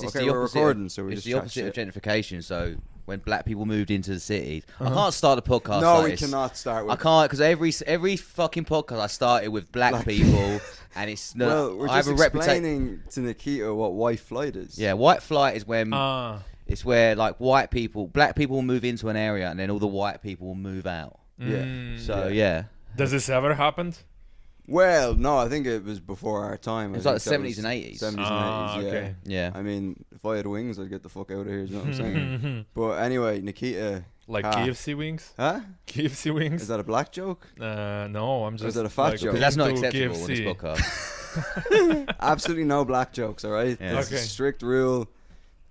Okay, we're recording, so we it's just the chat opposite of shit. gentrification. So when black people moved into the cities, I can't start a podcast. No, like we this. cannot start with. I can't because every fucking podcast I started with black people, and it's no. Well, we're I just have a explaining to Nikita what white flight is. Yeah, white flight is when it's where like black people will move into an area, and then all the white people will move out. Yeah. So yeah. Does this ever happen? Well, no, I think it was before our time. It was like the 70s and 80s. 70s and 80s, yeah. Okay. Yeah. I mean, if I had wings, I'd get the fuck out of here. You know what I'm saying? But anyway, Nikita. Like KFC wings? Huh? KFC wings? Is that a black joke? No, I'm just. Or is that a fat joke? Because that's not into acceptable KFC. on this podcast. Absolutely no black jokes, all right? Yeah. That's Okay. a strict rule.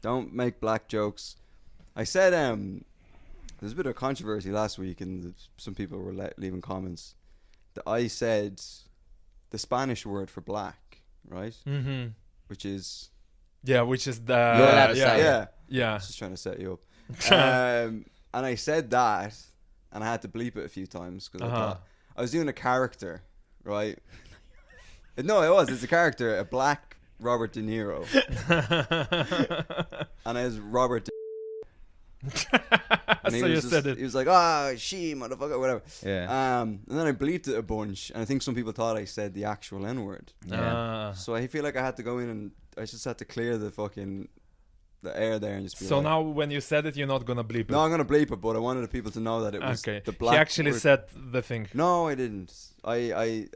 Don't make black jokes. I said, there's a bit of controversy last week, and some people were leaving comments. That I said the Spanish word for black, right? Mm-hmm. Which is... Yeah, which is the. You're allowed to say it. Yeah. Yeah. I was just trying to set you up. And I said that, and I had to bleep it a few times because I thought I was doing a character, right? No, it was. It's a character, a black Robert De Niro, and I was Robert. And So you said it. He was like, she motherfucker, whatever. Yeah. And then I bleeped it a bunch, and I think some people thought I said the actual N word. Yeah. So I feel like I had to go in and I just had to clear the air there and just be So like, now when you said it, you're not gonna bleep it. no, I'm gonna bleep it, but I wanted the people to know that it was Okay. the black. He actually word. said the thing. No, I didn't. I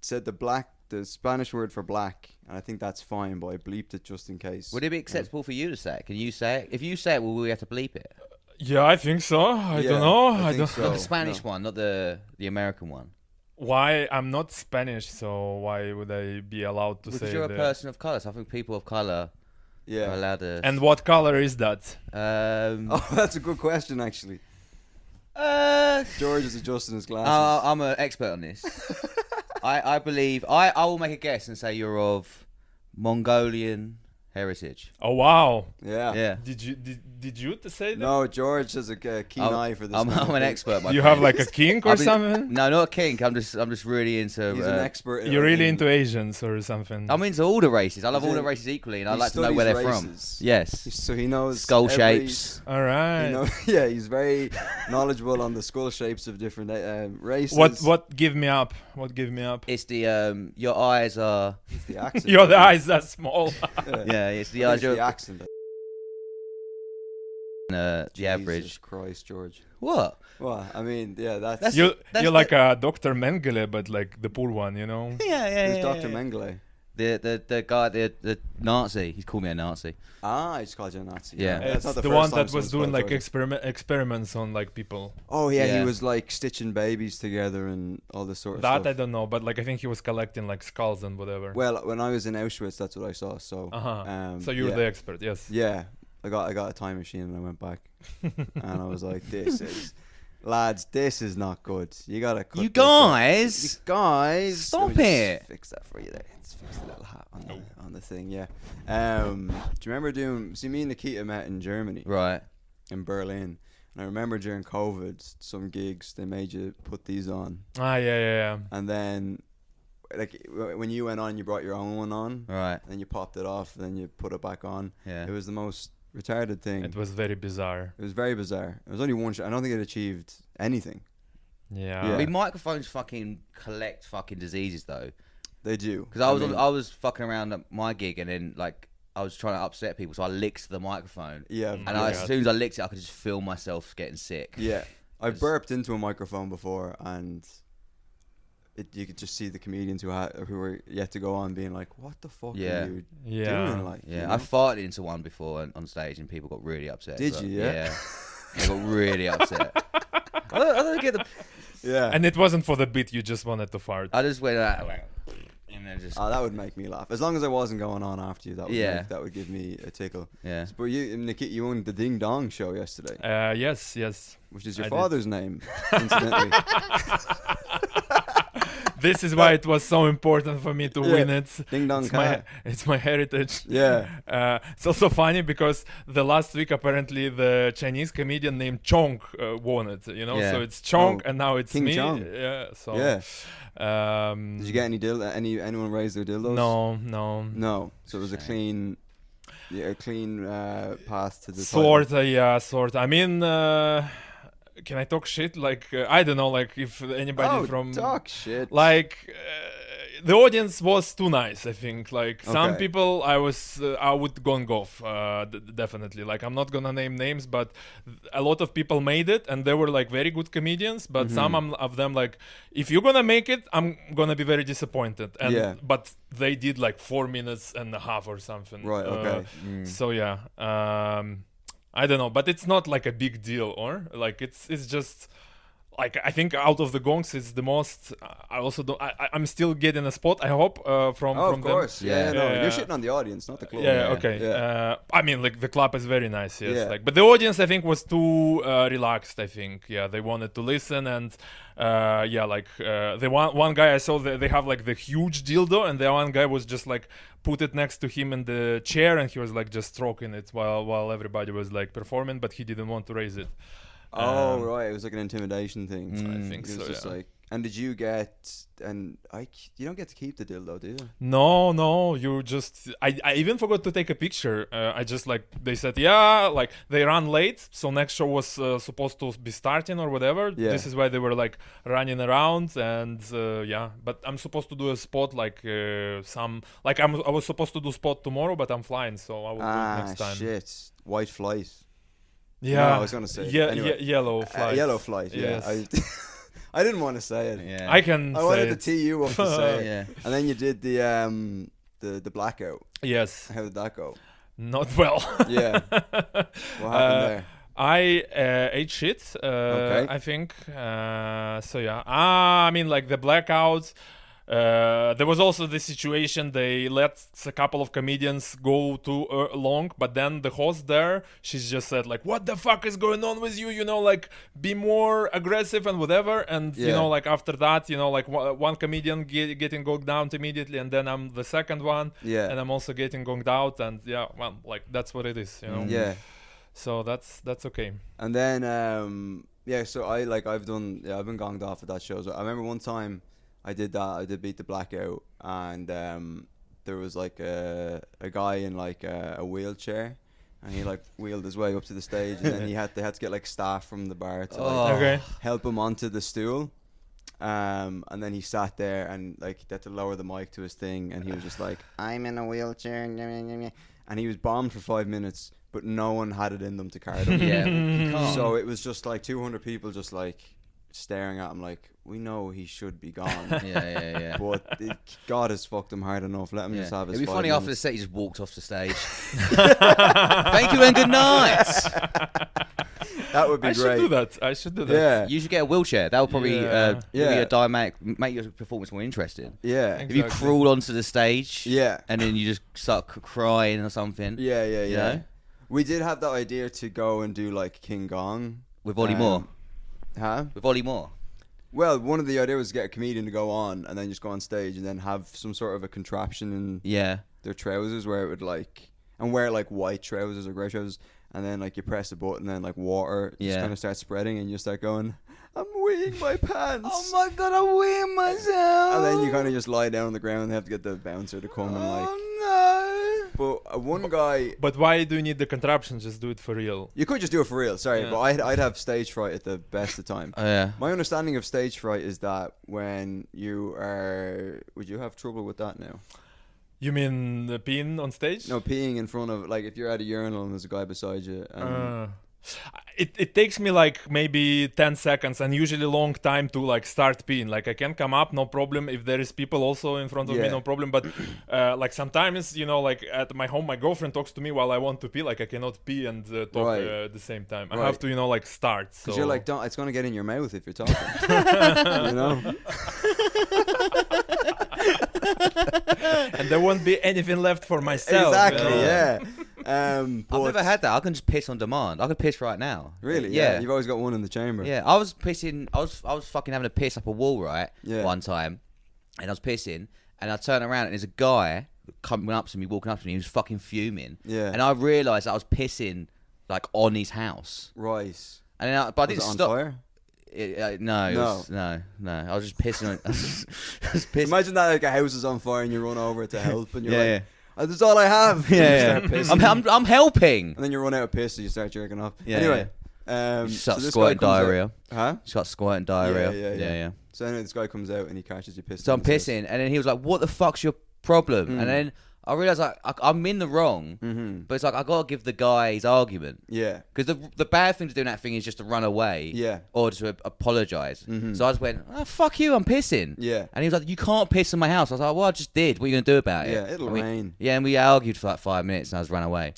said the Spanish word for black, and I think that's fine, but I bleeped it just in case. Would it be acceptable for you to say it? Can you say it? If you say it, will we have to bleep it? Yeah, I think so. I Yeah, don't know. I I think don't. so. Not the Spanish no. one, not the American one. Why? I'm not Spanish, so why would I be allowed to Because say you're a the... person of colour, so I think people of colour are Yeah. allowed to... And what color is that? Oh, that's a good question, actually. George is adjusting his glasses. I'm an expert on this. I believe... I will make a guess and say you're of Mongolian heritage. Oh wow! Yeah. Yeah. Did you to say that? No, George has a keen eye for this. I'm kind of an thing. expert. My You friend. have like a kink or I've been- something? No, not a kink. I'm just really into... He's an expert. You're really into Asians or something? I'm into all the races. I love He's all the in- races equally, and I he like to know where they're studies from. Yes. So he knows Skull every- shapes. All right. You know, yeah, he's very knowledgeable on the skull shapes of different races. What give me up? What give me up? It's the your eyes are... It's the accent. Your eyes are small. Yeah, it's the I eyes think it's are... the accent. the Jesus average. Christ, George. What? Well, I mean, yeah, that's You're That's like a Dr. Mengele, but like the poor one, you know? Yeah. who's Dr. Mengele. The guy, the Nazi. He's called me a Nazi. I just called you a Nazi. Yeah. That's It's not the first one time that was someone's doing like called George. experiments on like people. Oh yeah, Yeah. he was like stitching babies together and all this sort of That I stuff. don't know, but like I think he was collecting like skulls and whatever. Well, when I was in Auschwitz, that's what I saw. So, So you're yeah. the expert, yes. Yeah, I got a time machine and I went back, and I was like, lads, this is not good. You gotta cut You this out. guys! You guys, Stop let me just it. Fix that for you there. Let's fix the little hat on the thing. Yeah. Do you remember see me and Nikita met in Germany, Right. in Berlin, and I remember during COVID, some gigs they made you put these on, Yeah. and then like when you went on, you brought your own one on, Right. and then you popped it off, and then you put it back on. Yeah. It was the most retarded thing. It was very bizarre. It was very bizarre. It was only one shot. I don't think it achieved anything. Yeah. Yeah. I mean, microphones fucking collect fucking diseases though. They do. Because I was fucking around at my gig and then like I was trying to upset people, so I licked the microphone. Yeah. Mm. And Oh my as God. soon as I licked it, I could just feel myself getting sick. Yeah. I It's- burped into a microphone before, and you could just see the comedians who were yet to go on being like, "What the fuck Yeah. are you Yeah. doing?" Like, Yeah, you I know? farted into one before on stage and people got really upset. Did So, you, yeah? They got really upset. I don't get the... Yeah. And it wasn't for the beat, you just wanted to fart. I just went out and then just... That would make me laugh. As long as I wasn't going on after you, that would Yeah. that would give me a tickle. Yeah. But you, Nikita, you won the Ding Dong show yesterday, Yes. which is your I did. father's name, incidentally. This is why it was so important for me to Yeah. win it. Ding Dong Ka. It's my heritage. Yeah. It's also funny because the last week apparently the Chinese comedian named Chong won it. You know, Yeah. so it's Chong Oh, and now it's King me. Chong. Yeah. So. Yeah. Did Did you get anyone raise their dildos? No. No. So it was a Shame. clean. a clean path to the Sorta, yeah, sorta. I mean, can I talk shit? Like, I don't know, like, if anybody from... talk shit. Like, the audience was too nice, I think. Like, some Okay. people, I would gone off, definitely. Like, I'm not gonna name names, but a lot of people made it, and they were, like, very good comedians, but Mm-hmm. some of them, like, if you're gonna make it, I'm gonna be very disappointed. And, Yeah. But they did, like, 4 minutes and a half or something. Right, okay. So, yeah. I don't know, but it's not like a big deal, or like it's just like I think out of the gongs it's the most. I also don't. I'm still getting a spot. I hope from Oh, from of course. them. Yeah, no, Yeah. you're shitting on the audience, not the club. Yeah, okay. Yeah. I mean, like the club is very nice, yes. Yeah. Like, but the audience, I think, was too relaxed. I think, yeah, they wanted to listen, and yeah, like the one guy I saw, they have like the huge dildo, and the one guy was just like put it next to him in the chair, and he was like just stroking it while everybody was like performing, but he didn't want to raise it. Oh, right. It was like an intimidation thing. I think It was so. just Yeah. like, and did you get? And you don't get to keep the dildo, do you? No, you just. I even forgot to take a picture. I just like they said, yeah, like they ran late, so next show was supposed to be starting or whatever. Yeah. This is why they were like running around, and yeah. But I'm supposed to do a spot like some like I was supposed to do spot tomorrow, but I'm flying, so I will do it next time. Shit. White flight. Yeah, No, I was gonna say. Anyway. yellow flight. Yellow flight. Yeah. Yes. I didn't want to say it. Yeah. I can. I say wanted to it. tee you up to say it. Yeah. And then you did the blackout. Yes, How did that go? not well. Yeah. What happened there? I ate shit. Okay. I think. So yeah. I mean, like the blackout. There was also the situation they let a couple of comedians go too long, but then the host there, she's just said like, "What the fuck is going on with you? You know, like be more aggressive and whatever." And you Yeah. know, like after that, you know, like one comedian getting gonged out immediately, and then I'm the second one, Yeah. and I'm also getting gonged out, and yeah, well, like that's what it is, you know. Yeah. So that's okay. And then yeah, so I've been gonged off at that show. So I remember one time I did that. I did beat the blackout, and there was like a guy in like a wheelchair, and he like wheeled his way up to the stage, and then they had to get like staff from the bar to like, Okay. help him onto the stool. And then he sat there and like they had to lower the mic to his thing, and he was just like, "I'm in a wheelchair," and he was bombed for 5 minutes, but no one had it in them to carry him. Yeah. You can't. So it was just like 200 people just like staring at him like, we know he should be gone. Yeah. But God has fucked him hard enough. Let him just have his It'd be 5 funny after the minutes. set, he just walked off the stage. Thank you and good night. That would be I great. should do that. I should do that. Yeah. You should get a wheelchair. That would probably Yeah. give you Yeah. a dynamic, make your performance more interesting. Yeah. If you Exactly. crawled onto the stage, Yeah. and then you just start crying or something, Yeah. you know, We did have that idea to go and do like King Gong. with Ollie Moore, Huh? with Ollie Moore. Well, one of the ideas was to get a comedian to go on and then just go on stage and then have some sort of a contraption in Yeah, their trousers where it would like, and wear like white trousers or grey trousers, and then like you press a button, then like water just Yeah. kind of starts spreading, and you start going, "I'm weeing my pants." Oh my god, I'm weeing myself. And then you kind of just lie down on the ground and they have to get the bouncer to come and like. no. But one guy, But why do you need the contraption? Just do it for real. you could just do it for real. Sorry, Yeah. but I'd have stage fright at the best of time. Oh yeah. My understanding of stage fright is that when you are, would you have trouble with that now? You mean the peeing on stage? No, peeing in front of, like, if you're at a urinal and there's a guy beside you. And It takes me like maybe 10 seconds and usually long time to like start peeing. Like I can come up, no problem. If there is people also in front of me, Yeah. no problem. But like sometimes, you know, like at my home, my girlfriend talks to me while I want to pee. Like I cannot pee and talk Right. at the same time. I Right. have to, you know, like start. So because you're like, don't, it's going to get in your mouth if you're talking. You know? and there won't be anything left for myself. Exactly, you know? yeah. I've But never had that. I can just piss on demand. I could piss right now. Really? Yeah. You've always got one in the chamber. Yeah, I was pissing. I was fucking having a piss up a wall, right? Yeah. One time, and I was pissing, and I turned around, and there's a guy coming up to me, walking up to me. He was fucking fuming. Yeah. And I realised I was pissing like on his house, Right. and then but I Was didn't it on stop. fire? No. I was just pissing on. I was pissing. Imagine that, like, a house is on fire and you run over to help and you're Yeah, like, yeah. That's all I have. Yeah, And you start pissing. I'm helping. And then you run out of piss, so you start jerking off. Yeah, anyway, You start so this squirting guy comes out- diarrhea. Huh? Start squirting diarrhea. Yeah. So anyway, this guy comes out and he catches you pissing. So I'm and says- pissing, and then he was like, "What the fuck's your problem?" And then I realised like I'm in the wrong, but it's like I gotta give the guy his argument Yeah. because the bad thing to do in that thing is just to run away, Yeah. or to apologise. So I just went, "Oh fuck you, I'm pissing." Yeah. And he was like, "You can't piss in my house." I was like, "Well, I just did. What are you gonna do about it?" Yeah, it'll And we- rain. Yeah, and we argued for like 5 minutes, and I was run away.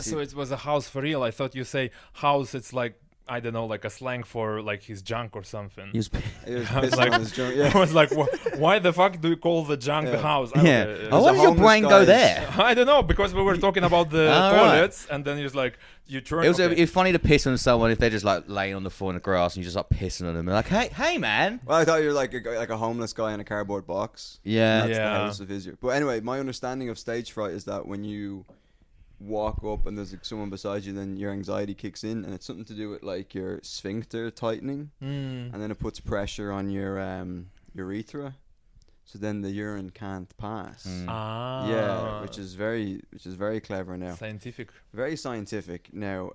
So it was a house for real. I thought you say house. It's like I don't know, like a slang for like his junk or something. He was, He was I was pissing like- on his junk. I Yeah. was like, why the fuck do you call the junk the Yeah. house? yeah. Okay, Oh, why a did your homeless brain go guy's- there? I don't know, because we were talking about the All right. toilets, and then he's like, you turn. It was okay. it's funny to piss on someone if they're just like laying on the floor in the grass and you just like pissing on them. And like, hey, man. Well, I thought you were like a homeless guy in a cardboard box. Yeah. That's the Yeah. house of Israel. But anyway, my understanding of stage fright is that when you walk up and there's like, someone beside you, then your anxiety kicks in, and it's something to do with like your sphincter tightening, and then it puts pressure on your urethra, so then the urine can't pass. Ah. Yeah, which is very clever now. Scientific. Very scientific now.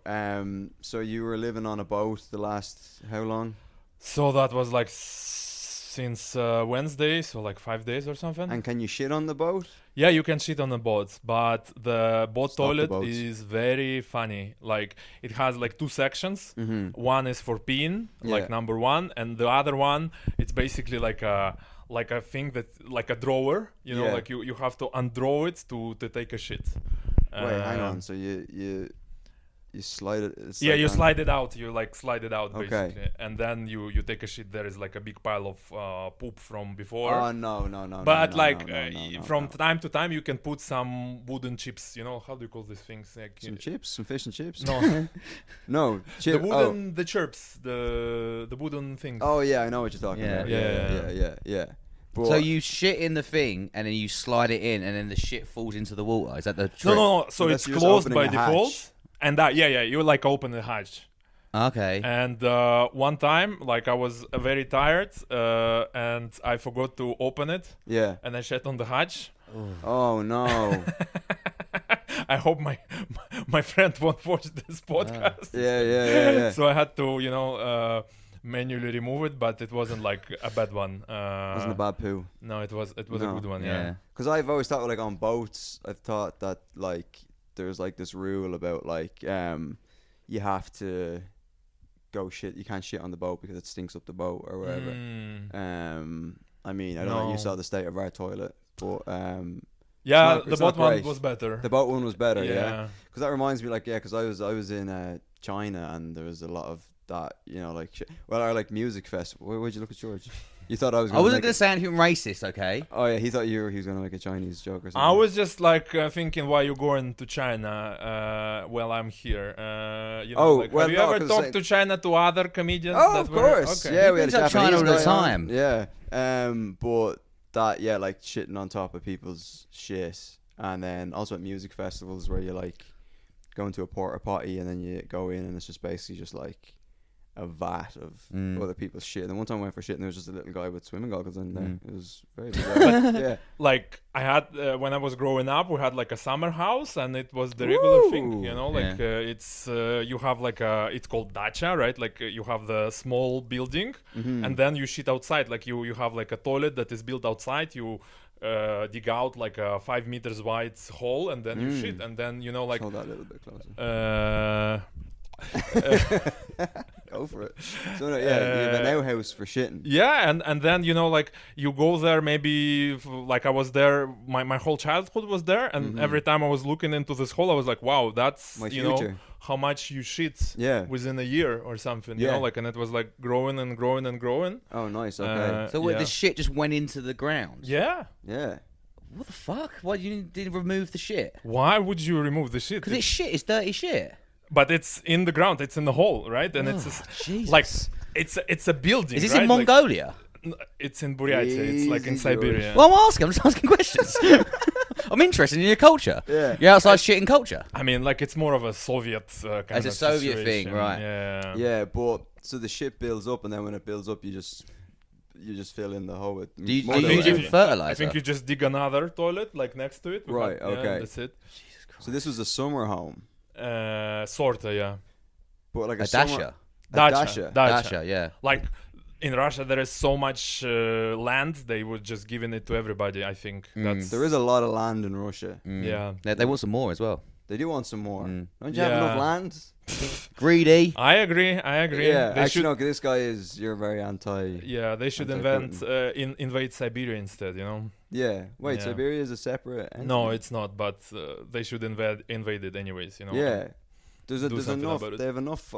So you were living on a boat the last how long? So that was like since Wednesday, so like 5 days or something. And can you shit on the boat? Yeah, you can shit on the boat, but the boat Stop the toilet boats. is very funny. Like it has like two sections. One is for peeing, Yeah. like number one, and the other one it's basically like a thing that like a drawer. You know, Yeah. like you have to undraw it to take a shit. Wait, hang on. So you slide it. It's Yeah, like you on- slide it out. You like slide it out Okay. basically, and then you take a shit. There is like a big pile of poop from before. Oh no. But no, like no, from no. time to time, you can put some wooden chips. You know, how do you call these things? Like, Some chips, some fish and chips. no, No, the chip. wooden, the chirps, the wooden things. Oh yeah, I know what you're talking Yeah. about. Yeah. Yeah. But So you shit in the thing and then you slide it in and then the shit falls into the water. Is that the no, trick? no. So Unless it's you're just closed opening by a hatch. default, and you like open the hatch. Okay. And one time, like I was very tired, and I forgot to open it, yeah. and I shat on the hatch. Oh no. I hope my friend won't watch this podcast. Yeah. So I had to, manually remove it, but it wasn't like a bad one. Wasn't a bad poo. No, it was a No. good one. Yeah. Yeah. Because I've always thought like on boats, I've thought that like there's like this rule about like you have to go shit. You can't shit on the boat because it stinks up the boat or whatever. I mean, I don't know. You No. saw the state of our toilet, but Yeah, not- the it's not boat one great. was better. the boat one was better. Yeah. Yeah. Because that reminds me, like, because I was in China and there was a lot of that, like, well, our like music festival. Where'd you look at George? You thought I was. I wasn't make going it- to say anything racist, okay? Oh yeah, he thought he was gonna make a Chinese joke or something. I was just like thinking, why you going to China while I'm here? Oh, like, well, have you no, ever 'cause talked like- to China to other comedians? Oh, that of were- course. Okay. Yeah, we had a brings up Japanese China all the guy on. time. Yeah. But that, yeah, like shitting on top of people's shit, and then also at music festivals where you like go into a porta potty and then you go in and it's just basically just like a vat of other people's shit. And then one time I went for shit and there was just a little guy with swimming goggles in there. It was very bizarre. Yeah. Like I had when I was growing up, we had like a summer house, and it was the regular thing, like it's you have like it's called dacha, right? Like you have the small building, and then you shit outside. Like you have like a toilet that is built outside. You dig out like a 5 meters wide hole, and then you shit, and then like Hold that a little bit closer. Go for it. So no, yeah, you have an outhouse for shitting. Yeah, and then like you go there maybe like I was there, my whole childhood was there, and every time I was looking into this hole, I was like, wow, that's My you know future. how much you shit Yeah. within a year or something, Yeah. like, and it was like growing and growing and growing. Oh, nice. Okay. So what, Yeah. the shit just went into the ground? Yeah. Yeah. What the fuck? Why you didn't remove the shit? Why would you remove the shit? Because it's shit. It's dirty shit. But it's in the ground. It's in the hole, right? And it's Jesus. like it's a building. Is this right? in Like, Mongolia? it's in Buryatia. It's like in Easy, George. Siberia. Well, I'm asking. I'm just asking questions. I'm interested in your culture. Yeah. You're outside shitting culture. I mean, like it's more of a Soviet kind It's of a Soviet situation. thing, right. Yeah. Yeah, but so the shit builds up, and then when it builds up, you just you just fill in the hole with. Do you more than use that. it for fertilizer? I think you just dig another toilet like next to it. Right, Yeah, okay. that's it. So this was a summer home, Sorta, yeah. but like a Dacia. Dacia. Dacia, yeah. Like in Russia, there is so much land. They would just giving it to everybody. I think that's There is a lot of land in Russia. yeah. They want some more as well. They do want some more. Mm. Don't you have enough Yeah. land? Greedy. I agree. Yeah, They actually, should. no. This guy is. You're very anti. Yeah, they should Anti-Putin. invade Siberia instead. You know. Yeah. Wait, Yeah. Siberia is a separate. Entity? No, it's not. But they should invade it anyways. You know. Yeah. There's Do there's something enough. about it. They have enough.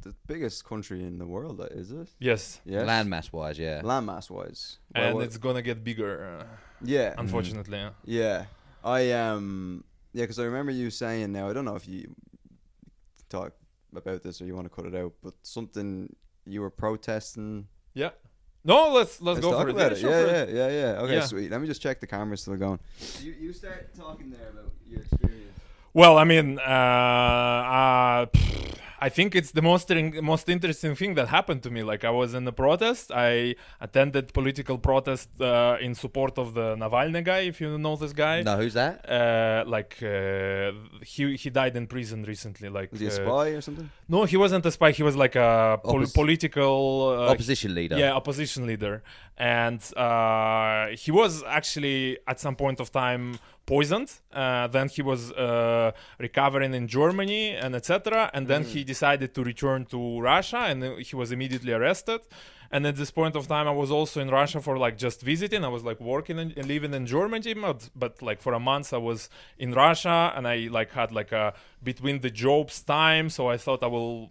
The biggest country in the world, is it? Yes. Yes. Landmass wise, yeah. Landmass wise. And it's gonna get bigger, yeah. unfortunately. Yeah. I Yeah, because I remember you saying now. I don't know if you talk about this or you want to cut it out, but something you were protesting. Yeah. No, let's go talk for it. about Yeah, it. sure, for it. Yeah. Okay, Yeah. sweet. Let me just check the camera's still going. You start talking there about your experience. Well, I mean, I think it's the most interesting thing that happened to me. Like, I was in a protest. I attended political protest in support of the Navalny guy, if you know this guy. No, who's that? He died in prison recently. Like, Was he a spy or something? no, he wasn't a spy. He was like a political Opposition leader. Yeah, opposition leader, and he was actually at some point of time poisoned. Then he was recovering in Germany and etc. And then he decided to return to Russia, and he was immediately arrested. And at this point of time, I was also in Russia for like just visiting. I was like working and living in Germany, but like for a month I was in Russia, and I like had like a between the jobs time. So I thought I will,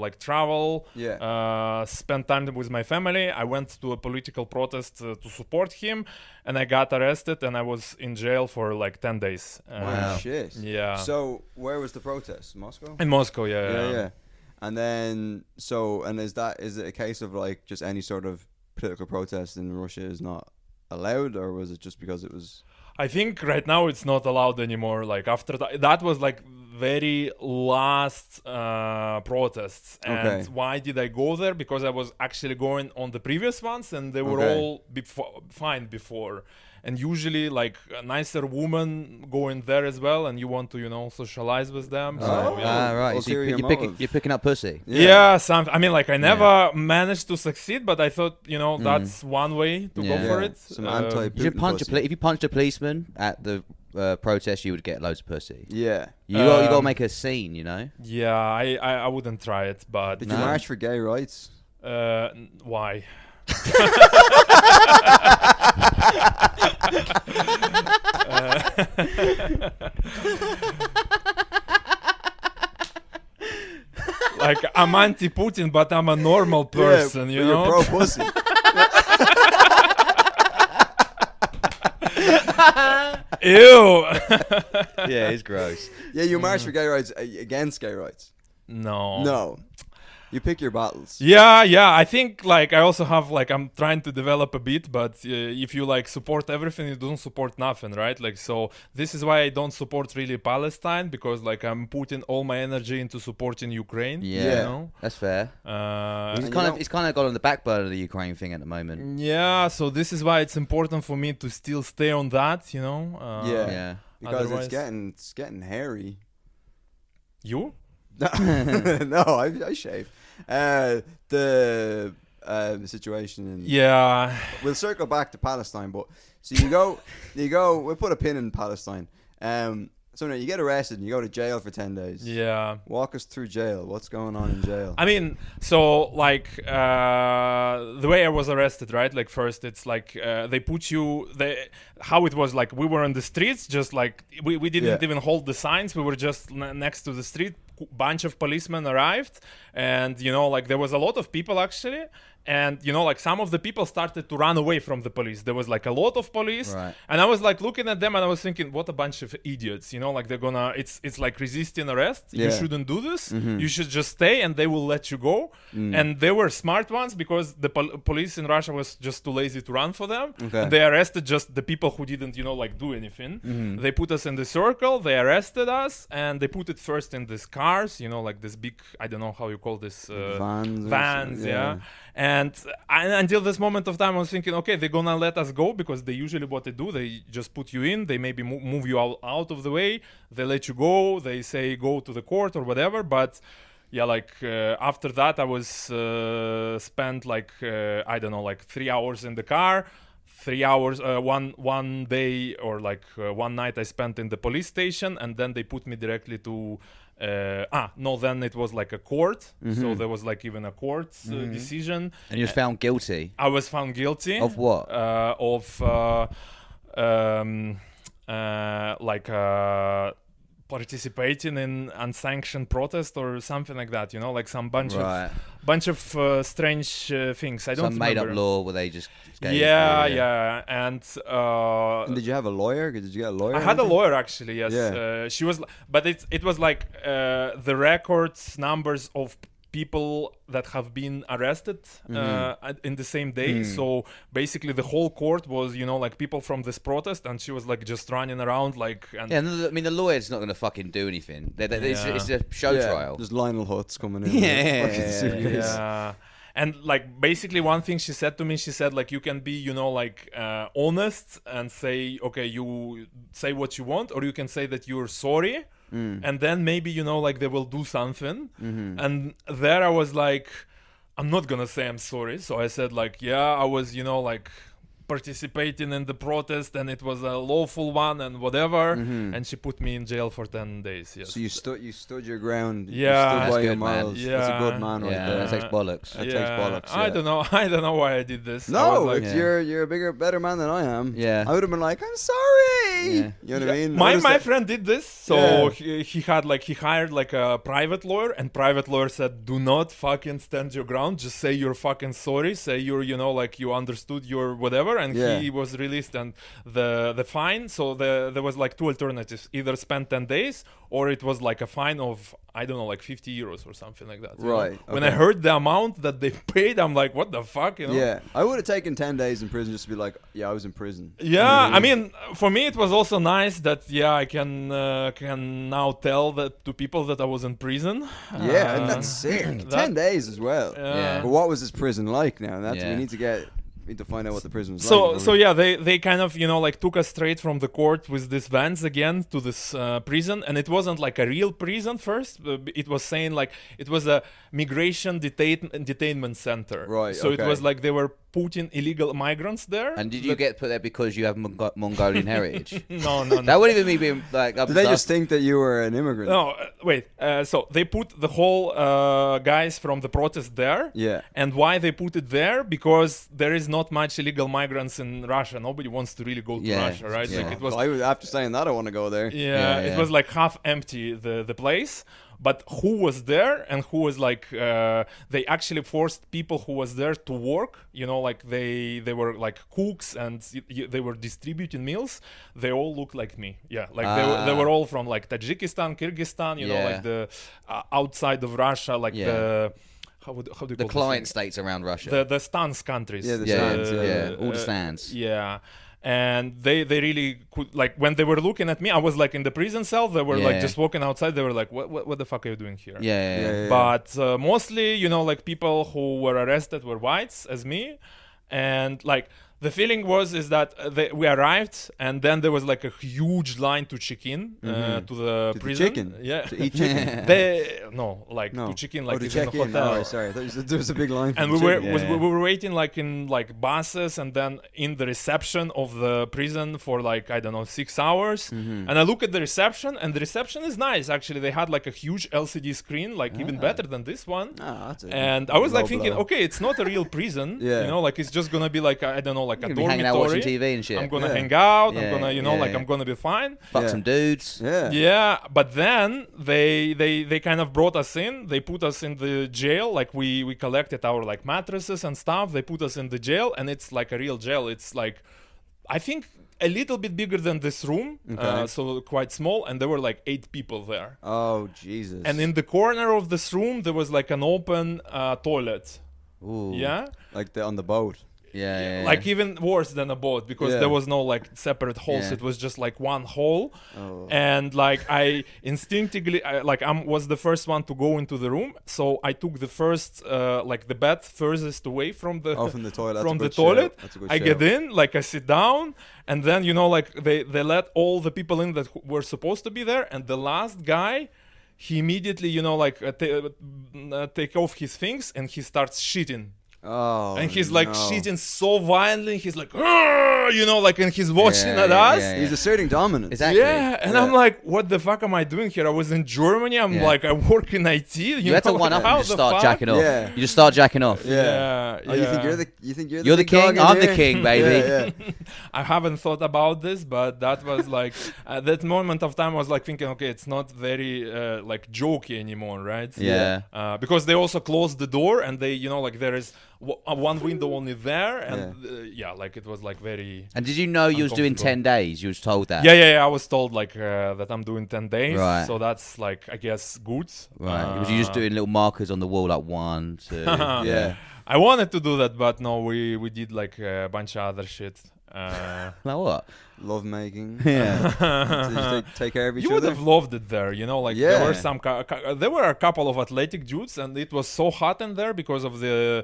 like travel, spend time with my family. I went to a political protest to support him, and I got arrested, and I was in jail for like 10 days. Wow. Shit. Yeah. So where was the protest? Moscow? In Moscow, yeah. Yeah. And then, is it a case of like just any sort of political protest in Russia is not allowed, or was it just because it was? I think right now it's not allowed anymore. Like after that was like very last protests. And Okay. why did I go there? Because I was actually going on the previous ones, and they were all fine before. And usually, like a nicer woman going there as well, and you want to, socialize with them. So, yeah. Right. So Ulterior you're motive. picking up pussy. Yeah, I mean, like I never managed to succeed, but I thought, that's one way to go for it. Some anti-Putin You should punch pussy. if you punched a policeman at the protest, you would get loads of pussy. Yeah. You got to make a scene, Yeah, I wouldn't try it, but Did you march for gay rights? why? Like I'm anti-Putin, but I'm a normal person, you know. You're pro-pussy. Ew. Yeah, it's gross. Yeah, you march for gay rights against gay rights. No. No. You pick your battles. Yeah. I think like I also have like I'm trying to develop a bit, but if you like support everything, you don't support nothing, right? Like so, this is why I don't support really Palestine, because like I'm putting all my energy into supporting Ukraine. Yeah, you know? that's fair. Uh, It's kind of got on the back burner of the Ukraine thing at the moment. yeah, so this is why it's important for me to still stay on that, you know. Yeah. Because Otherwise- it's getting hairy. You? No, I shave. The situation in Yeah. We'll circle back to Palestine, but so you go. We'll put a pin in Palestine. So now you get arrested and you go to jail for 10 days. Yeah. Walk us through jail. What's going on in jail? I mean, so like the way I was arrested, right? Like first, it's like they put you. How it was like we were on the streets, just like we didn't even hold the signs. We were just next to the street. Bunch of policemen arrived, and like there was a lot of people actually. And like some of the people started to run away from the police. There was like a lot of police, Right. and I was like looking at them, and I was thinking, what a bunch of idiots, like they're gonna. It's like resisting arrest. You Yeah. shouldn't do this. You should just stay, and they will let you go. And they were smart ones because the police in Russia was just too lazy to run for them. Okay. And they arrested just the people who didn't, like do anything. They put us in the circle. They arrested us, and they put it first in these cars, like this big. I don't know how you call this. Vans. or Vans, something, yeah. And until this moment of time, I was thinking, okay, they're gonna let us go because they usually what they do, they just put you in, they maybe move you out of the way, they let you go, they say go to the court or whatever. But yeah, like after that, I was spent like I don't know, like 3 hours in the car. 3 hours, one day or like one night I spent in the police station, and then they put me directly to. Then it was like a court, so there was like even a court decision. And you was found guilty. I was found guilty Of what? Participating in unsanctioned protest or something like that, you know, like some bunch Right. of strange things. I don't Some made up remember. law where they just gave Yeah. And Did you have a lawyer? Did you get a lawyer? I or had a anything? lawyer actually. Yes, Yeah. she was, but it was like the records numbers of people that have been arrested in the same day. So basically, the whole court was, you know, like people from this protest, and she was like just running around like. And Yeah, I mean, the lawyer's not going to fucking do anything. It's a show Yeah, trial. There's Lionel Hutz coming in. Yeah, with a fucking yeah, suitcase. Yeah. And like basically one thing she said to me, she said like you can be, you know, like honest and say, okay, you say what you want, or you can say that you're sorry. And then maybe, you know, like they will do something. And there I was like, I'm not gonna say I'm sorry. So I said like, yeah, I was, you know, like participating in the protest and it was a lawful one and whatever. And she put me in jail for 10 days. Yes. So you stood your ground. Yeah. You stood That's by your good, man. morals. That's a good man right Yeah, there. that takes bollocks. That takes bollocks, I yeah. don't know why I did this. I No, was like, it's you're a better man than I am. Yeah. I would have been like, I'm sorry. Yeah. You know what I mean? I My would've said- friend did this, so Yeah. he hired like a private lawyer, and private lawyer said, "Do not fucking stand your ground. Just say you're fucking sorry. Say you're, you know, like you understood your whatever." And Yeah. he was released, and the fine. So there was like two alternatives: either spend 10 days, or it was like a fine of, I don't know, like 50 euros or something like that. you know? Right, When I okay. heard the amount that they paid, I'm like, what the fuck, you know? Yeah, I would have taken 10 days in prison just to be like, yeah, I was in prison. Yeah, I mean, for me it was also nice that I can now tell that to people that I was in prison. Yeah, and that's sick. 10 days as well. Yeah. But what was this prison like now? That's Yeah. we need to find out what the prison was So like. so yeah, they kind of, you know, like took us straight from the court with these vans again to this prison, and it wasn't like a real prison first. It was saying like it was a migration detainment center. Right, So it okay. was like they were putting illegal migrants there. And did you get put there because you have Mongolian heritage? No. That wouldn't even me being like. Did they just think that you were an immigrant? No, wait. So they put the whole guys from the protest there. Yeah. And why they put it there? Because there is not much illegal migrants in Russia. Nobody wants to really go to Yeah, Russia, right? yeah. Like it was. After saying that, I want to go there. Yeah, Yeah. it was like half empty the place. But who was there and who was like they actually forced people who was there to work, you know, like they were like cooks and they were distributing meals. They all looked like me. Yeah, like they were all from like Tajikistan, Kyrgyzstan, you know, Yeah. like the outside of Russia, like Yeah. the how do you the call client this states around Russia. thing? The stans countries. Yeah, the yeah, stands, yeah, all the stands. Yeah. And they really could, like, when they were looking at me, I was like in the prison cell. They were like Yeah. just walking outside. They were like, what the fuck are you doing here? Yeah. But mostly, you know, like people who were arrested were whites, as me. And like the feeling is that we arrived, and then there was like a huge line to check in to the To the prison. chicken? Yeah. To eat chicken. To check in, like to it's in check the in. hotel. Oh, sorry. I thought there was a big line. For And the we were chicken. we were waiting like in like buses, and then in the reception of the prison for like, I don't know, 6 hours. And I look at the reception, and the reception is nice actually. They had like a huge LCD screen, like even better than this one. That's a And I was like low thinking, blow. okay, it's not a real prison. Yeah. You know, like it's just gonna be like, I don't know, like a You're gonna be hanging out dormitory. watching TV and shit. I'm gonna Yeah. hang out. Yeah, I'm gonna, you know, yeah, like yeah. I'm gonna be fine. Fuck Yeah. some dudes. Yeah. Yeah, but then they kind of brought us in. They put us in the jail. Like we collected our like mattresses and stuff. They put us in the jail, and it's like a real jail. It's like, I think a little bit bigger than this room, Okay. so quite small. And there were like 8 people there. Oh Jesus. And in the corner of this room, there was like an open toilet. Ooh. Yeah. like on the boat. like even worse than a boat because Yeah. there was no like separate holes. Yeah. It was just like one hole, Oh. and like I instinctively was the first one to go into the room, so I took the first like the bed furthest away from the Oh, from the toilet. from That's the a good toilet. shout. That's a good I shout. get in, like I sit down, and then like they let all the people in that were supposed to be there, and the last guy, he immediately like take off his things and he starts shitting. Oh, And he's like no. shitting so violently. He's like, like, and he's watching at yeah, us. yeah, He's asserting dominance. Exactly. Yeah, and Yeah. I'm like, what the fuck am I doing here? I was in Germany. I'm Yeah. like, I work in IT. You had to one up how and just the start fuck? jacking off. Yeah. You just start jacking off. Yeah. Oh, you think yeah. you're the You're the big dog king, in I'm the here? king, baby. Yeah, yeah. I haven't thought about this, but that was like at that moment of time, I was like thinking, okay, it's not very like jokey anymore, right? Yeah. Because they also closed the door, and they, like there is one window only there, and like it was like very. And did you know you was doing Uncomfortable. 10 days? You was told that? Yeah. I was told like that I'm doing 10 days, Right. so that's like I guess good. Right. Was you just doing little markers on the wall like 1, 2? Yeah. I wanted to do that, but no, we did like a bunch of other shit. Like what? Love making. Yeah. Did you take care of each You would other? have loved it there, like Yeah. there were there were a couple of athletic dudes, and it was so hot in there because of the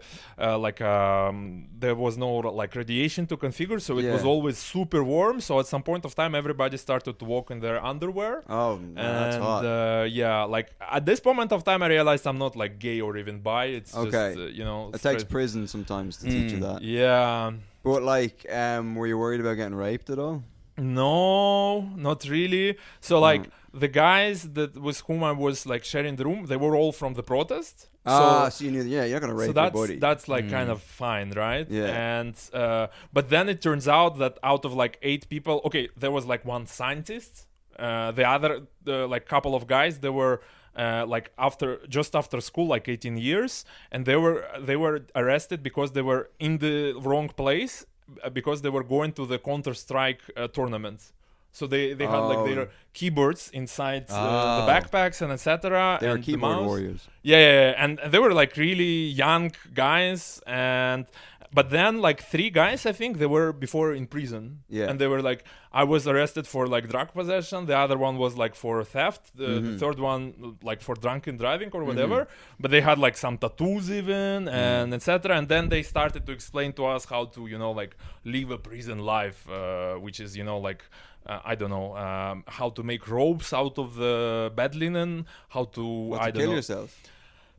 there was no like radiation to configure, so it was Yeah. always super warm. So at some point of time, everybody started to walk in their underwear. Oh, no, that's And hot. like at this moment of time, I realized I'm not like gay or even bi. It's Okay. just It takes prison sometimes to teach you that. yeah. But like, were you worried about getting raped at all? No, not really. So like the guys that with whom I was like sharing the room, they were all from the protest. So you knew, you're not gonna rape So your buddy. that's like kind of fine, right? Yeah. And but then it turns out that out of like 8 people, okay, there was like one scientist. The other like couple of guys, they were like just after school, like 18 years, and they were arrested because they were in the wrong place because they were going to the Counter-Strike tournament. So they had like their keyboards inside the backpacks and etc. They were and the keyboard mouse. warriors. Yeah, and they were like really young guys, but then like 3 guys, I think they were before in prison. Yeah. And they were like, I was arrested for like drug possession. The other one was like for theft. The third one like for drunken driving or whatever. But they had like some tattoos even and etc. And then they started to explain to us how to like live a prison life, which is like. I don't know how to make ropes out of the bed linen, how to To kill yourself.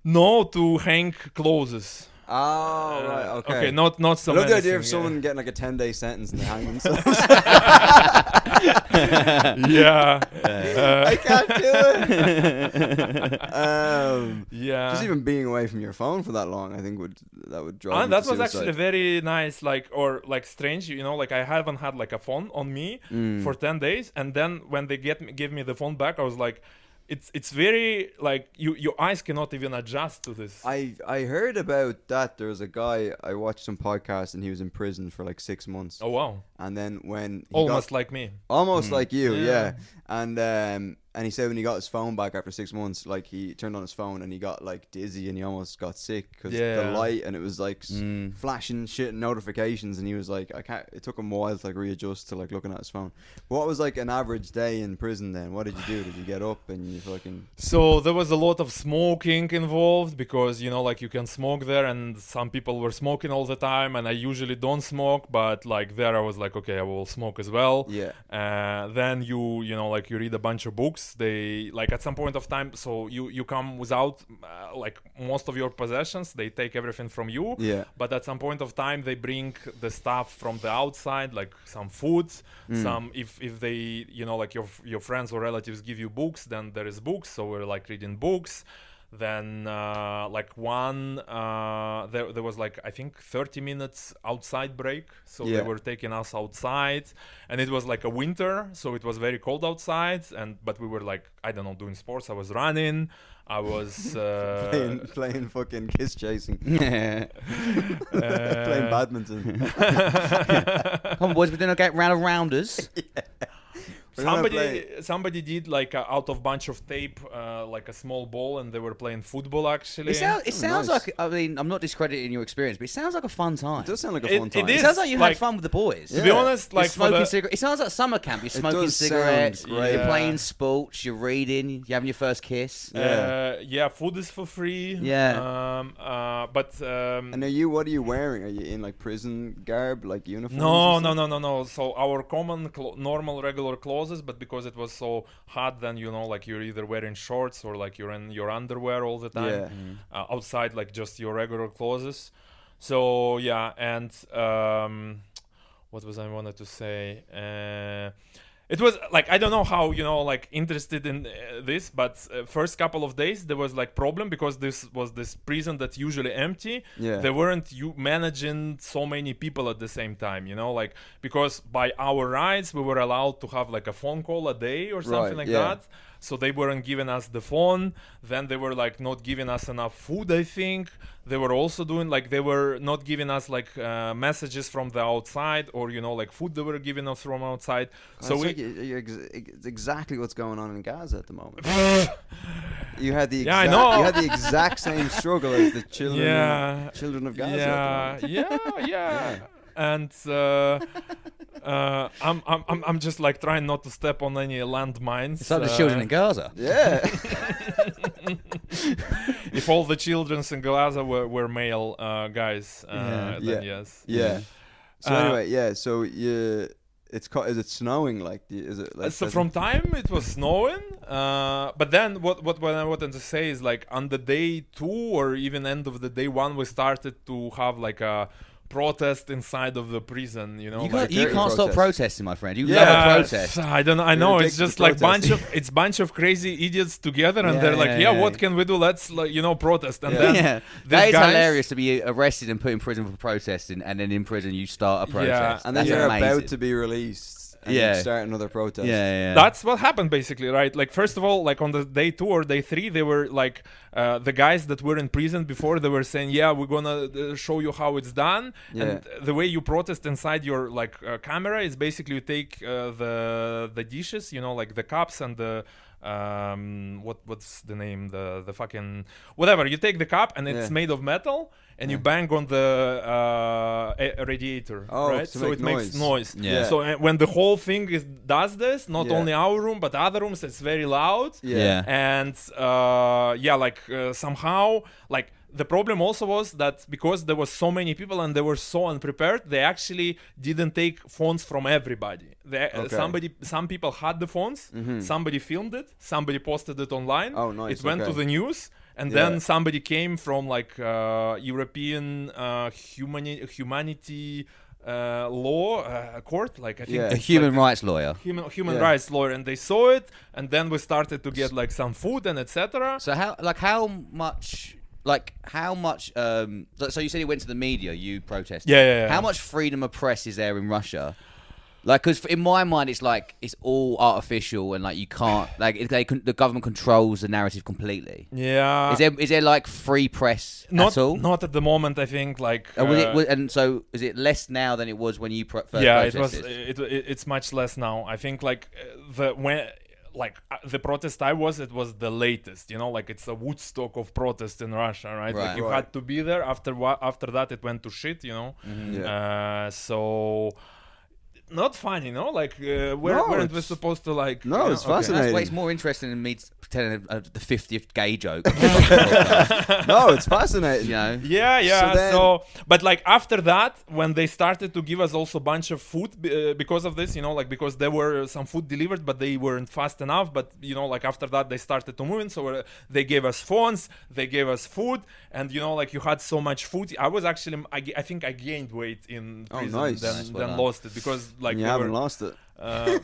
No, to hang clothes. Oh, right, okay. Okay, not some. I love the idea of medicine, someone getting like a 10-day sentence and they hang themselves. Yeah. I can't do it. Yeah. Just even being away from your phone for that long, I think that would drive. And me that to was suicide. actually very nice, like or like strange, like I haven't had like a phone on me for 10 days, and then when they give me the phone back, I was like, it's very like your eyes cannot even adjust to this. I heard about that. There was a guy, I watched some podcast and he was in prison for like 6 months. Oh wow, And then when he almost got, like me. almost like you, Yeah. yeah. And he said when he got his phone back after 6 months, like he turned on his phone and he got like dizzy and he almost got sick because the Yeah. light, and it was like flashing shit and notifications, and he was like, I can't. It took him a while to like readjust to like looking at his phone. What was like an average day in prison then? What did you do? Did you get up and you fucking? So there was a lot of smoking involved because like you can smoke there, and some people were smoking all the time, and I usually don't smoke, but like there I was like, okay, I will smoke as well. Yeah. Then you like you read a bunch of books. They like at some point of time, so you come without like most of your possessions. They take everything from you. Yeah. But at some point of time, they bring the stuff from the outside, like some food, some if they like your friends or relatives give you books, then there is books. So we're like reading books. Then like there was like I think 30 minutes outside break, so Yeah. they were taking us outside, and it was like a winter, so it was very cold outside, but we were like, I don't know, doing sports. I was running, I was playing fucking kiss chasing, Yeah. playing badminton. Come on, boys, we're doing a get round of rounders. We're gonna somebody did like out of bunch of tape like a small ball, and they were playing football actually. It sounds nice. like, I mean, I'm not discrediting your experience, but it sounds like a fun time. It does sound like a fun time. It It is. sounds like you like, had fun with the boys. To be honest, You're like for smoking the, cigarettes. It sounds like summer camp. You're smoking does sound cigarettes. great. You're Yeah. playing sports. You're reading. You're having your first kiss. yeah, food is for free. Yeah. But And what are you wearing? Are you in like prison garb, like uniforms? no. So our common, normal, regular clothes, but because it was so hot, then like you're either wearing shorts or like you're in your underwear all the time. Yeah. Outside, like just your regular clothes. So yeah, and what was I wanted to say? It was like, I don't know how like interested in this, but first couple of days there was like problem because this was this prison that's usually empty. Yeah. They weren't managing so many people at the same time, like because by our rights we were allowed to have like a phone call a day or something Right, like yeah. that. So they weren't giving us the phone. Then they were like not giving us enough food, I think. They were also doing like, they were not giving us like messages from the outside, or like food they were giving us from outside. So So it's exactly what's going on in Gaza at the moment. You had the Yeah, I exact, know. you had the exact same struggle as the children Yeah. children of Gaza. At the moment. yeah. And I'm just like trying not to step on any landmines. It's like the children in Gaza. Yeah. If all the children in Gaza were male guys, then Yeah. yes. Yeah. So Uh, anyway, yeah. So is it snowing? Like, is it like? So from time it was snowing, but then what I wanted to say is like on the day 2 or even end of the day 1, we started to have like a protest inside of the prison. You, like, can't, you dirty can't stop protest. protesting, my friend. You yeah, love a protest. I don't know. I know it's addicted just to like protesting. bunch of crazy idiots together, and Yeah, they're like, yeah, yeah, yeah. what can we do? Let's like protest. And Yeah. then Yeah, these that is guys- hilarious to be arrested and put in prison for protesting, and then in prison you start a protest. And then That's you're amazing. about to be released. And Yeah. you start another protest. Yeah. That's what happened basically, right? Like first of all, like on the day 2 or day 3, they were like the guys that were in prison before, they were saying, yeah, we're gonna show you how it's done. Yeah. And the way you protest inside your like camera is basically you take the dishes, like the cups and the what's the name, the fucking whatever, you take the cup and it's Yeah. made of metal, and you bang on the radiator, Oh, right? to So make it makes noise. Yeah. So when the whole thing does this, not Yeah. only our room but other rooms, it's very loud. Yeah. And somehow like the problem also was that because there was so many people and they were so unprepared, they actually didn't take phones from everybody. Okay. Some people had the phones, somebody filmed it, somebody posted it online. Oh, nice, It went to okay. the news, and Yeah. then somebody came from like European humanity law court, like I think Yeah. A it's human like rights lawyer. human Yeah. rights lawyer, and they saw it, and then we started to get like some food and etc. So how much? So you said it went to the media. You protested. Yeah. How much freedom of press is there in Russia? Like, because in my mind, it's like it's all artificial, and like you can't like the government controls the narrative completely. Yeah. Is there like free press not at all? not at the moment, I think, like And so is it less now than it was when you first yeah, it was protested? it's much less now. I think like the protest it was the latest, like it's a Woodstock of protest in Russia, right? Right. Like you Right. had to be there. After that it went to shit, Yeah. So not fun, like weren't we it's- supposed to like No, it's okay. fascinating. It's more interesting than me telling the 50th gay joke. No, it's fascinating. You know? Yeah. then- So, but like after that, when they started to give us also a bunch of food because of this, like because there were some food delivered, but they weren't fast enough. But like after that, they started to move in. So they gave us phones, they gave us food, and like you had so much food. I was actually, I think I gained weight in Oh, prison, nice. then, Nice, well then done. lost it because like And you we haven't were, lost it. uh,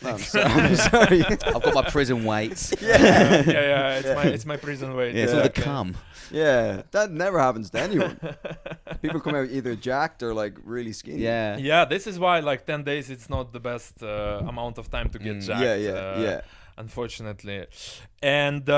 No, I'm sorry. I'm sorry. I've got my prison weights. yeah, it's my prison weight. Yeah, it's all the cum. Yeah, that never happens to anyone. People come out either jacked or like really skinny. Yeah. Yeah, this is why like 10 days it's not the best amount of time to get jacked. Yeah. unfortunately. And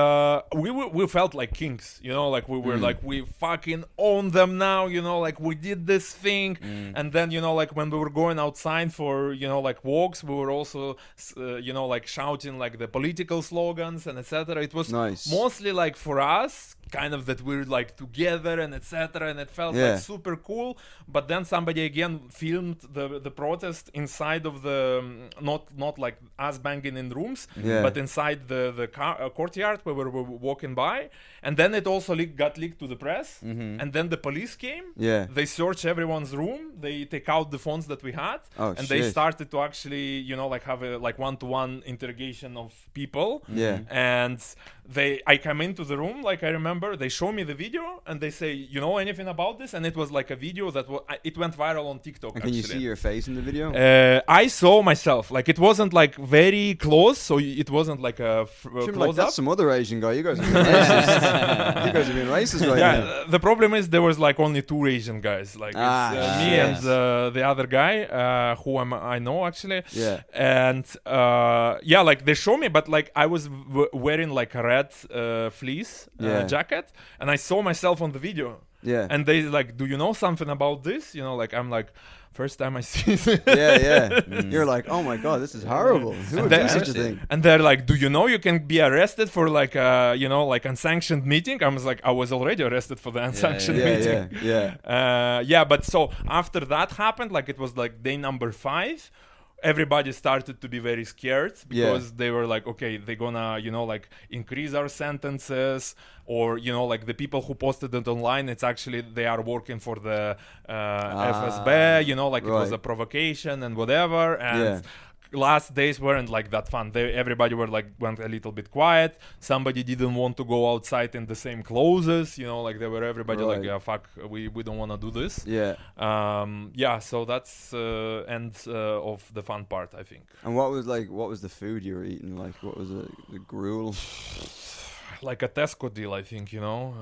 we felt like kings, you know, like we were like, we fucking own them now, you know, like we did this thing. And then, you know, like when we were going outside for, you know, like walks, we were also you know, like shouting like the political slogans and etc. It was Nice. mostly like for us kind of that we're like together and etc. And it felt like super cool. But then somebody again filmed the protest inside of the not like us banging in rooms, but inside the courtyard where we were walking by. And then it also got leaked to the press. And then the police came. They searched everyone's room. They take out the phones that we had. And they started to actually, you know, like have a like one-to-one interrogation of people. And I come into the room, like I remember, they show me the video and they say, you know anything about this? And it was like a video that it went viral on TikTok. And can you see your face in the video? I saw myself. Like it wasn't like very close, so it wasn't like a close like, up. that's some other Asian guy. You guys are being racist. You guys are being racist right now. The problem is there was like only 2 Asian guys, like it's, me and the other guy who I know actually. And like they show me, but like I was wearing like a red fleece jacket, and I saw myself on the video. And they like, do you know something about this? You know, like I'm like, first time I see it. You're like, oh my god, this is horrible. Who would do such a thing? And they're like, do you know you can be arrested for like you know, like unsanctioned meeting? I was like, I was already arrested for the unsanctioned meeting. But so after that happened, like it was like day number 5. Everybody started to be very scared because they were like, okay, they're gonna, you know, like increase our sentences, or, you know, like the people who posted it online, it's actually, they are working for the FSB, you know, like it was a provocation and whatever. And last days weren't like that fun. Everybody went a little bit quiet. Somebody didn't want to go outside in the same clothes, you know, like they were everybody like, yeah, fuck, we don't want to do this. So that's end of the fun part, I think. And what was the food you were eating? Like, what was it? The gruel? Like a Tesco deal, I think, you know.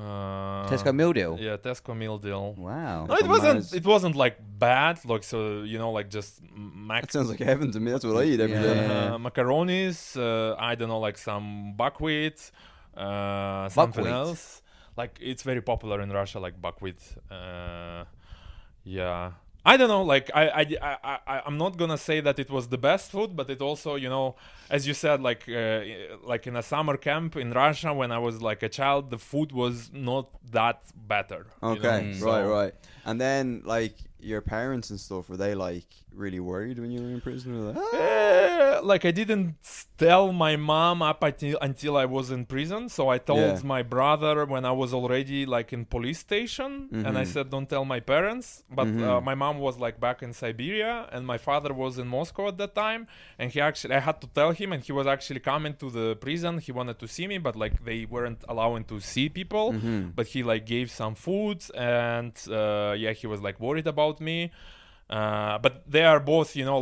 Tesco meal deal? Yeah, Tesco meal deal. Wow. No, it wasn't like bad, like, so, you know, like just That sounds like heaven to me. That's what I eat every day. Macaronis, I don't know, like some buckwheat, something else. Like, it's very popular in Russia, like buckwheat. I don't know, like I'm not gonna say that it was the best food, but it also, you know, as you said, like in a summer camp in Russia when I was like a child, the food was not that better. Okay, you know? right. And then like your parents and stuff, were they like really worried when you were in prison? Like I didn't tell my mom up until I was in prison, so I told my brother when I was already like in police station, and I said don't tell my parents. But my mom was like back in Siberia, and my father was in Moscow at that time, and I had to tell him, and he was actually coming to the prison. He wanted to see me, but like they weren't allowing to see people. But he like gave some food, and he was like worried about me. But they are both, you know,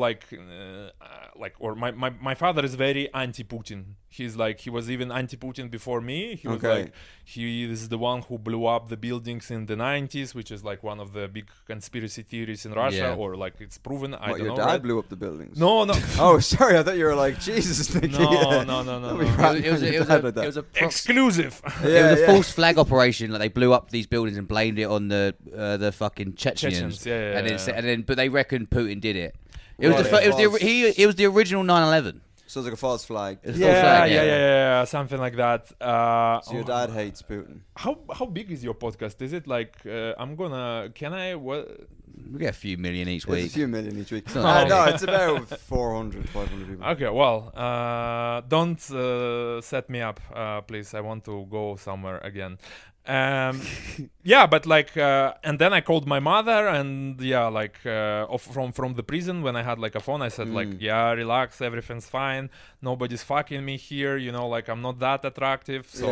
or my father is very anti-Putin. He's like, he was even anti-Putin before me. He was like, he is the one who blew up the buildings in the 90s, which is like one of the big conspiracy theories in Russia, or like it's proven. I don't know. Your dad blew up the buildings? No. Oh, sorry. I thought you were like, Jesus. No. It was a exclusive. It was a false flag operation. Like they blew up these buildings and blamed it on the fucking Chechens. But they reckon Putin did it. It was the original 9/11. So it's like a false flag. Yeah, something like that. So your dad hates Putin. How big is your podcast? Is it like We get a few million each week. It's a few million each week. No, it's about 400, 500 people. Okay, well, don't set me up, please. I want to go somewhere again. But like, and then I called my mother, and from the prison when I had like a phone, I said like, relax, everything's fine, nobody's fucking me here, you know, like I'm not that attractive. So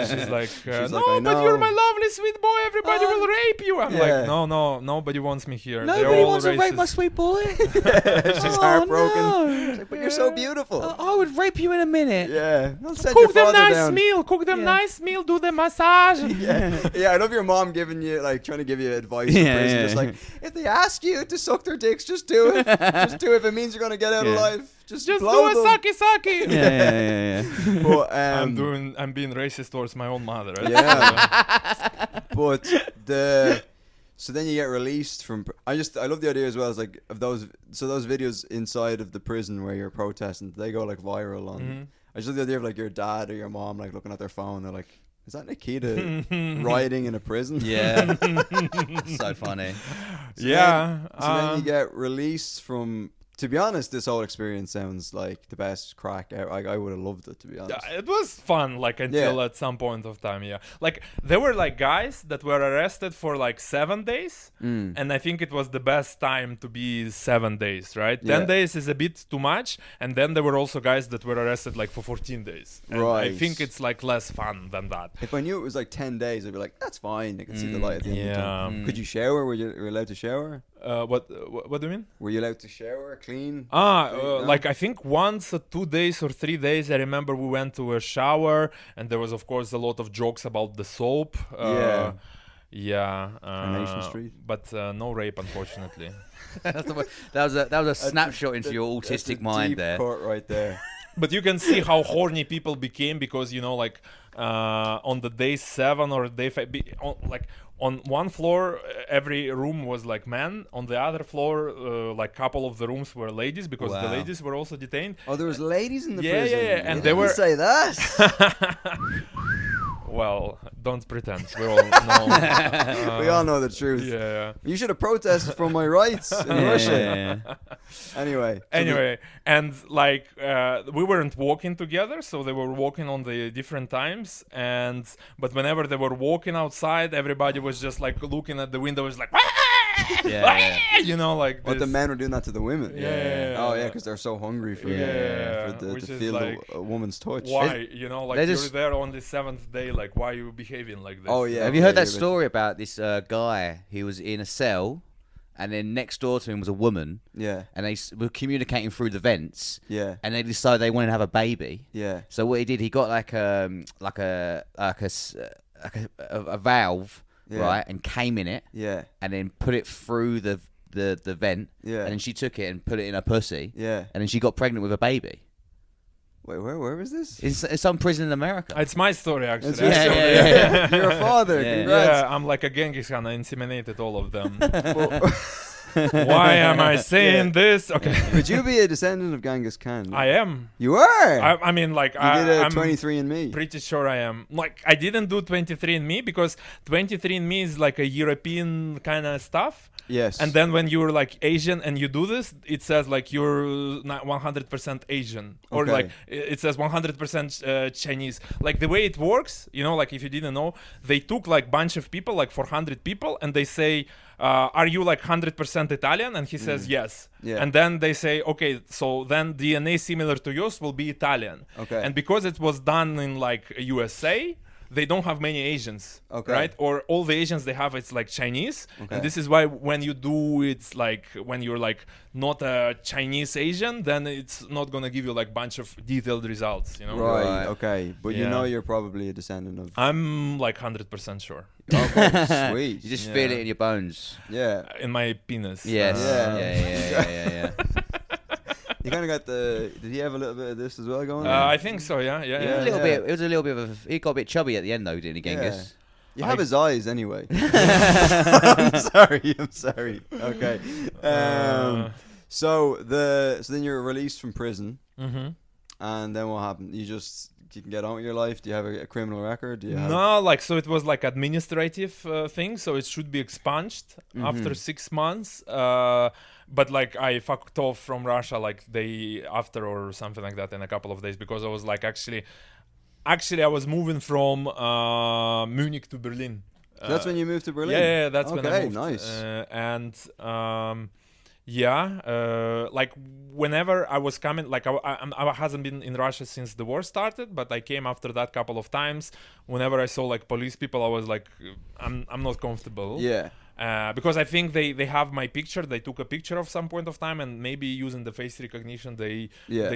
she's like, no, but you're my lovely sweet boy, everybody will rape you. I'm like, no, nobody wants me here. Nobody wants to rape my sweet boy. She's heartbroken. No. She's like, but you're so beautiful. I would rape you in a minute. Yeah. I'll send Cook your them father nice down. meal. Cook them nice meal. Do the massage. Yeah, I love your mom giving you, like, trying to give you advice in prison. Just like, if they ask you to suck their dicks, just do it. Just do it. If it means you're gonna get out alive, just do blow a them. sucky. Yeah. But, I'm being racist towards my own mother. Right? Yeah. But so then you get released from. I love the idea as well. It's like of those videos inside of the prison where you're protesting, they go like viral on. Mm-hmm. I just love the idea of like your dad or your mom like looking at their phone. They're like, "Is that Nikita rioting in a prison?" Yeah. So funny. So Yeah. then you get released from. To be honest, this whole experience sounds like the best crack ever. I would have loved it, to be honest. It was fun, like, until at some point of time, Like, there were, like, guys that were arrested for, like, 7 days, and I think it was the best time to be 7 days, right? 10 days is a bit too much, and then there were also guys that were arrested, like, for 14 days. And I think it's, like, less fun than that. If I knew it was, like, 10 days, I'd be like, that's fine. I can see the light at the end of the tunnel. Could you shower? Were you allowed to shower? What do you mean? Were you allowed to shower, clean? Like, I think once or 2 days or 3 days, I remember we went to a shower, and there was, of course, a lot of jokes about the soap. Coronation Street. But no rape, unfortunately. that was a snapshot into your autistic mind there. Cut right there. But you can see how horny people became because, like, on the day 7 or day 5, like, on one floor, every room was like men. On the other floor, like, couple of the rooms were ladies because the ladies were also detained. Oh, there was ladies in the prison. Yeah, and you they were say that. Well, don't pretend. We all know. We all know the truth. Yeah. You should have protested for my rights in Russia. Anyway, and like we weren't walking together, so they were walking on the different times. But whenever they were walking outside, everybody was just like looking at the window, was like, you know, like. But the men were doing that to the women. Yeah. Oh yeah, because they're so hungry for to feel like, a woman's touch. Why, you know, like you're there on the 7th day, like why are you behaving like this? Oh yeah. Have you heard that story about this guy? He was in a cell, and then next door to him was a woman. Yeah. And they were communicating through the vents. Yeah. And they decided they wanted to have a baby. Yeah. So what he did, he got like a valve, right, and came in it. Yeah. And then put it through the vent. Yeah. And then she took it and put it in her pussy. Yeah. And then she got pregnant with a baby. Wait, where was this? In some prison in America. It's my story, actually. Yeah. You're a father. Yeah. Congrats. Yeah, I'm like a Genghis Khan. I inseminated all of them. Why am I saying this? Okay. Could you be a descendant of Genghis Khan? I am. You are? I mean, like, you did a I'm 23andMe. pretty sure I am. Like, I didn't do 23andMe because 23andMe is like a European kind of stuff. Yes. And then when you're like Asian and you do this, it says like you're not 100% Asian, or Okay. like it says 100% Chinese. Like the way it works, you know, like if you didn't know, they took like bunch of people, like 400 people, and they say, are you like 100% Italian? And he says yes. Yeah. And then they say, okay, so then DNA similar to yours will be Italian. Okay. And because it was done in like USA, they don't have many Asians, Okay. right? Or all the Asians they have, it's like Chinese. Okay. And this is why when you do, it's like when you're like not a Chinese Asian, then it's not gonna give you like bunch of detailed results, you know? Right. Okay. But you Yeah. know you're probably a descendant of. I'm like 100% sure. Okay. Sweet. You just feel it in your bones. Yeah. In my penis. Yes. Yeah. Yeah. You kind of got the. Did he have a little bit of this as well going on? I think so, yeah. A little bit. It was a little bit of a. He got a bit chubby at the end though, didn't he, Genghis? You have his eyes anyway. I'm sorry. Okay. So then you're released from prison, and then what happened? You can get on with your life. Do you have a criminal record? Do you have No, like, so it was like administrative thing, so it should be expunged after 6 months. But like I fucked off from Russia like day after or something like that in a couple of days, because I was like actually I was moving from Munich to Berlin. So that's when you moved to Berlin? Yeah, that's when I Okay, moved. nice. Like whenever I was coming, like I hasn't been in Russia since the war started, but I came after that couple of times. Whenever I saw like police people, I was like, I'm not comfortable. Yeah. because I think they have my picture. They took a picture of some point of time, and maybe using the face recognition, they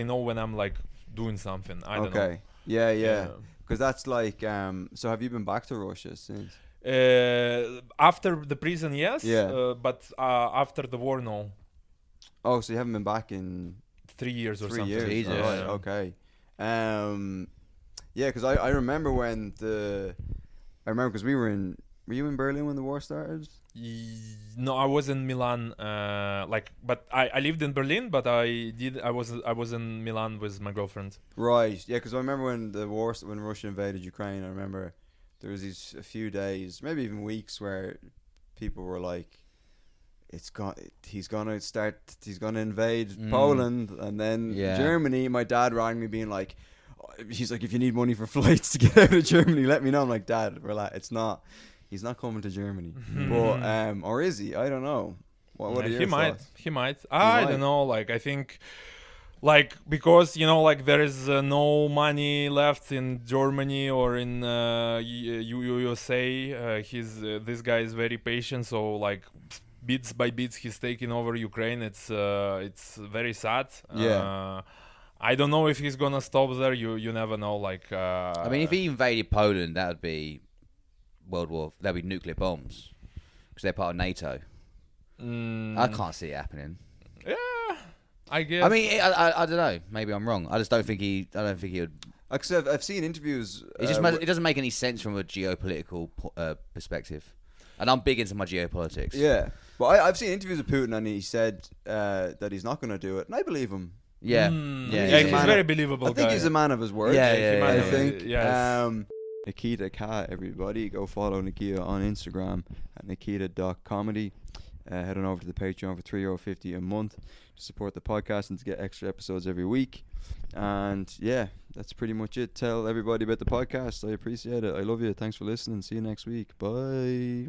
know when I'm like doing something. I don't know. Okay. Yeah. Because that's like, so have you been back to Russia since? After the prison, yes. Yeah. But after the war, no. Oh, so you haven't been back in 3 years or 3 something. years? Jesus. Right. Okay. Yeah, because I remember when because we were in. Were you in Berlin when the war started? No, I was in Milan. But I lived in Berlin, but I was in Milan with my girlfriend. Right. Yeah, because I remember when Russia invaded Ukraine. I remember there was a few days, maybe even weeks, where people were like, he's gonna invade Poland, and then Germany. My dad rang me being like, he's like, if you need money for flights to get out of Germany, let me know. I'm like, Dad, relax. He's not coming to Germany. But or is he? I don't know. What are your thoughts? He might. I don't know. Like, I think, like, because there is no money left in Germany or in USA. This guy is very patient. So like, bits by bits, he's taking over Ukraine. It's very sad. Yeah. I don't know if he's gonna stop there. You never know. Like, I mean, if he invaded Poland, that would be that'd be nuclear bombs, because they're part of NATO. I can't see it happening. Yeah, I guess. I mean, I don't know. Maybe I'm wrong. I just don't think he would. Because I've seen interviews. It doesn't make any sense from a geopolitical perspective, and I'm big into my geopolitics. Yeah, but I've seen interviews with Putin, and he said that he's not going to do it, and I believe him. Yeah, he's very believable. I think he's a man of his word. Yeah. I think. Yes. Nikita Cat, everybody, go follow Nikita on Instagram at nikita.comedy. Head on over to the Patreon for €3.50 a month to support the podcast and to get extra episodes every week. And yeah, that's pretty much it. Tell everybody about the podcast. I appreciate it. I love you. Thanks for listening. See you next week. Bye.